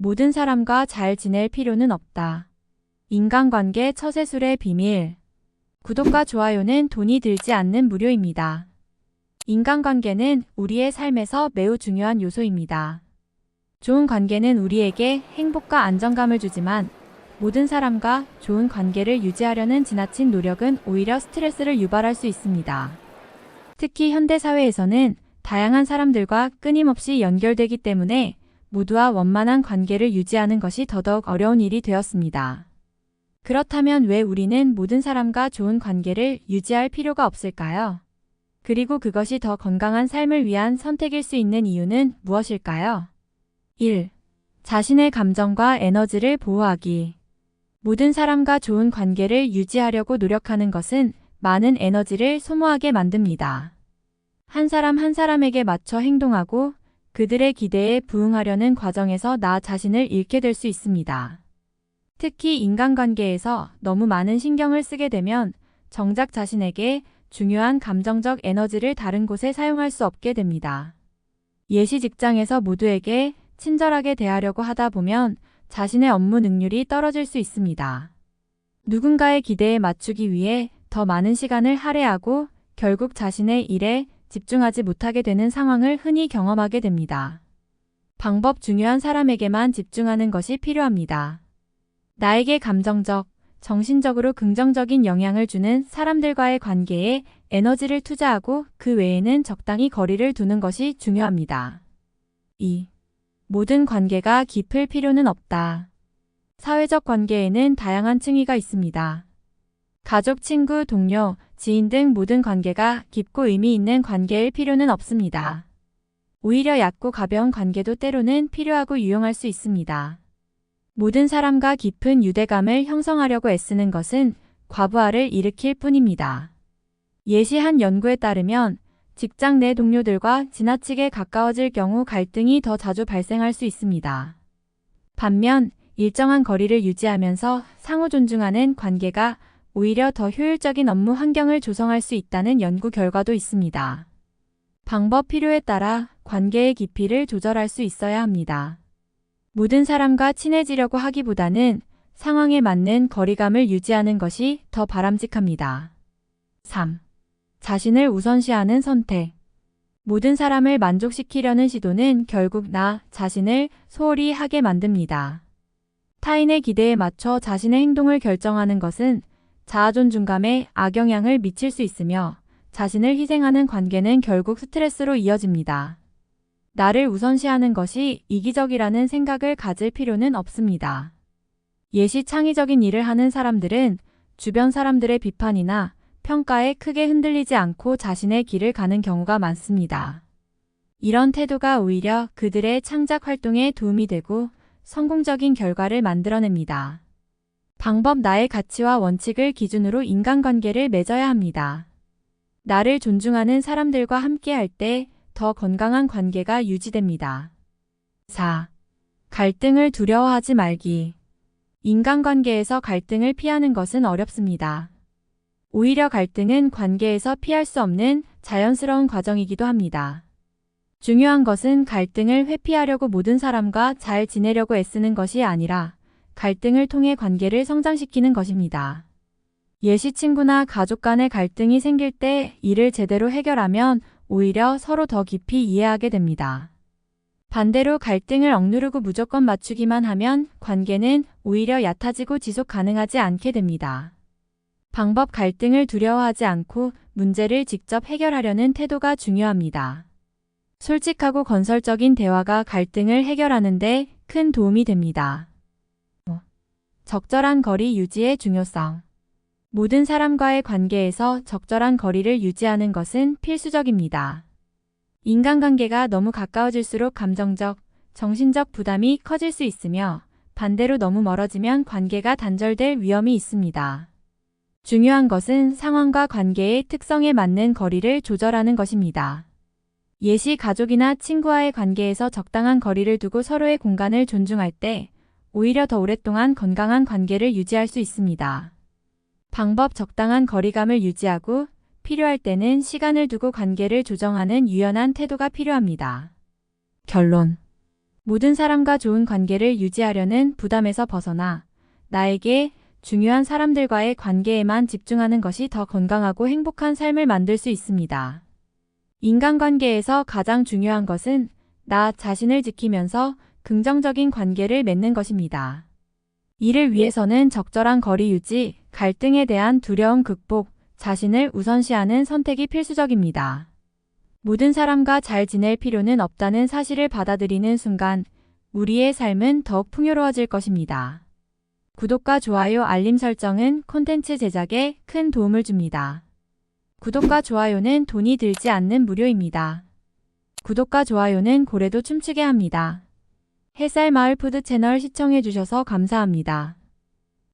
모든 사람과 잘 지낼 필요는 없다. 인간관계 처세술의 비밀. 구독과 좋아요는 돈이 들지 않는 무료입니다. 인간관계는 우리의 삶에서 매우 중요한 요소입니다. 좋은 관계는 우리에게 행복과 안정감을 주지만 모든 사람과 좋은 관계를 유지하려는 지나친 노력은 오히려 스트레스를 유발할 수 있습니다. 특히 현대사회에서는 다양한 사람들과 끊임없이 연결되기 때문에 모두와 원만한 관계를 유지하는 것이 더더욱 어려운 일이 되었습니다. 그렇다면 왜 우리는 모든 사람과 좋은 관계를 유지할 필요가 없을까요? 그리고 그것이 더 건강한 삶을 위한 선택일 수 있는 이유는 무엇일까요? 1. 자신의 감정과 에너지를 보호하기. 모든 사람과 좋은 관계를 유지하려고 노력하는 것은 많은 에너지를 소모하게 만듭니다. 한 사람 한 사람에게 맞춰 행동하고 그들의 기대에 부응하려는 과정에서 나 자신을 잃게 될 수 있습니다. 특히 인간관계에서 너무 많은 신경을 쓰게 되면 정작 자신에게 중요한 감정적 에너지를 다른 곳에 사용할 수 없게 됩니다. 예시 직장에서 모두에게 친절하게 대하려고 하다 보면 자신의 업무 능률이 떨어질 수 있습니다. 누군가의 기대에 맞추기 위해 더 많은 시간을 할애하고 결국 자신의 일에 집중하지 못하게 되는 상황을 흔히 경험하게 됩니다. 방법 중요한 사람에게만 집중하는 것이 필요합니다. 나에게 감정적, 정신적으로 긍정적인 영향을 주는 사람들과의 관계에 에너지를 투자하고 그 외에는 적당히 거리를 두는 것이 중요합니다. 2. 모든 관계가 깊을 필요는 없다. 사회적 관계에는 다양한 층위가 있습니다. 가족, 친구, 동료, 지인 등 모든 관계가 깊고 의미 있는 관계일 필요는 없습니다. 오히려 얕고 가벼운 관계도 때로는 필요하고 유용할 수 있습니다. 모든 사람과 깊은 유대감을 형성하려고 애쓰는 것은 과부하를 일으킬 뿐입니다. 예시 한 연구에 따르면 직장 내 동료들과 지나치게 가까워질 경우 갈등이 더 자주 발생할 수 있습니다. 반면 일정한 거리를 유지하면서 상호 존중하는 관계가 오히려 더 효율적인 업무 환경을 조성할 수 있다는 연구 결과도 있습니다. 방법 필요에 따라 관계의 깊이를 조절할 수 있어야 합니다. 모든 사람과 친해지려고 하기보다는 상황에 맞는 거리감을 유지하는 것이 더 바람직합니다. 3. 자신을 우선시하는 선택. 모든 사람을 만족시키려는 시도는 결국 나 자신을 소홀히 하게 만듭니다. 타인의 기대에 맞춰 자신의 행동을 결정하는 것은 자아존중감에 악영향을 미칠 수 있으며 자신을 희생하는 관계는 결국 스트레스로 이어집니다. 나를 우선시하는 것이 이기적이라는 생각을 가질 필요는 없습니다. 예시 창의적인 일을 하는 사람들은 주변 사람들의 비판이나 평가에 크게 흔들리지 않고 자신의 길을 가는 경우가 많습니다. 이런 태도가 오히려 그들의 창작 활동에 도움이 되고 성공적인 결과를 만들어냅니다. 방법 나의 가치와 원칙을 기준으로 인간관계를 맺어야 합니다. 나를 존중하는 사람들과 함께할 때 더 건강한 관계가 유지됩니다. 4. 갈등을 두려워하지 말기. 인간관계에서 갈등을 피하는 것은 어렵습니다. 오히려 갈등은 관계에서 피할 수 없는 자연스러운 과정이기도 합니다. 중요한 것은 갈등을 회피하려고 모든 사람과 잘 지내려고 애쓰는 것이 아니라 갈등을 통해 관계를 성장시키는 것입니다. 예시 친구나 가족 간의 갈등이 생길 때 이를 제대로 해결하면 오히려 서로 더 깊이 이해하게 됩니다. 반대로 갈등을 억누르고 무조건 맞추기만 하면 관계는 오히려 얕아지고 지속 가능하지 않게 됩니다. 방법 갈등을 두려워하지 않고 문제를 직접 해결하려는 태도가 중요합니다. 솔직하고 건설적인 대화가 갈등을 해결하는 데 큰 도움이 됩니다. 적절한 거리 유지의 중요성. 모든 사람과의 관계에서 적절한 거리를 유지하는 것은 필수적입니다. 인간관계가 너무 가까워질수록 감정적, 정신적 부담이 커질 수 있으며 반대로 너무 멀어지면 관계가 단절될 위험이 있습니다. 중요한 것은 상황과 관계의 특성에 맞는 거리를 조절하는 것입니다. 예시 가족이나 친구와의 관계에서 적당한 거리를 두고 서로의 공간을 존중할 때 오히려 더 오랫동안 건강한 관계를 유지할 수 있습니다. 방법 적당한 거리감을 유지하고 필요할 때는 시간을 두고 관계를 조정하는 유연한 태도가 필요합니다. 결론. 모든 사람과 좋은 관계를 유지하려는 부담에서 벗어나 나에게 중요한 사람들과의 관계에만 집중하는 것이 더 건강하고 행복한 삶을 만들 수 있습니다. 인간관계에서 가장 중요한 것은 나 자신을 지키면서 긍정적인 관계를 맺는 것입니다. 이를 위해서는 적절한 거리 유지, 갈등에 대한 두려움 극복, 자신을 우선시하는 선택이 필수적입니다. 모든 사람과 잘 지낼 필요는 없다는 사실을 받아들이는 순간 우리의 삶은 더욱 풍요로워질 것입니다. 구독과 좋아요, 알림 설정은 콘텐츠 제작에 큰 도움을 줍니다. 구독과 좋아요는 돈이 들지 않는 무료입니다. 구독과 좋아요는 고래도 춤추게 합니다. 햇살마을 푸드 채널 시청해주셔서 감사합니다.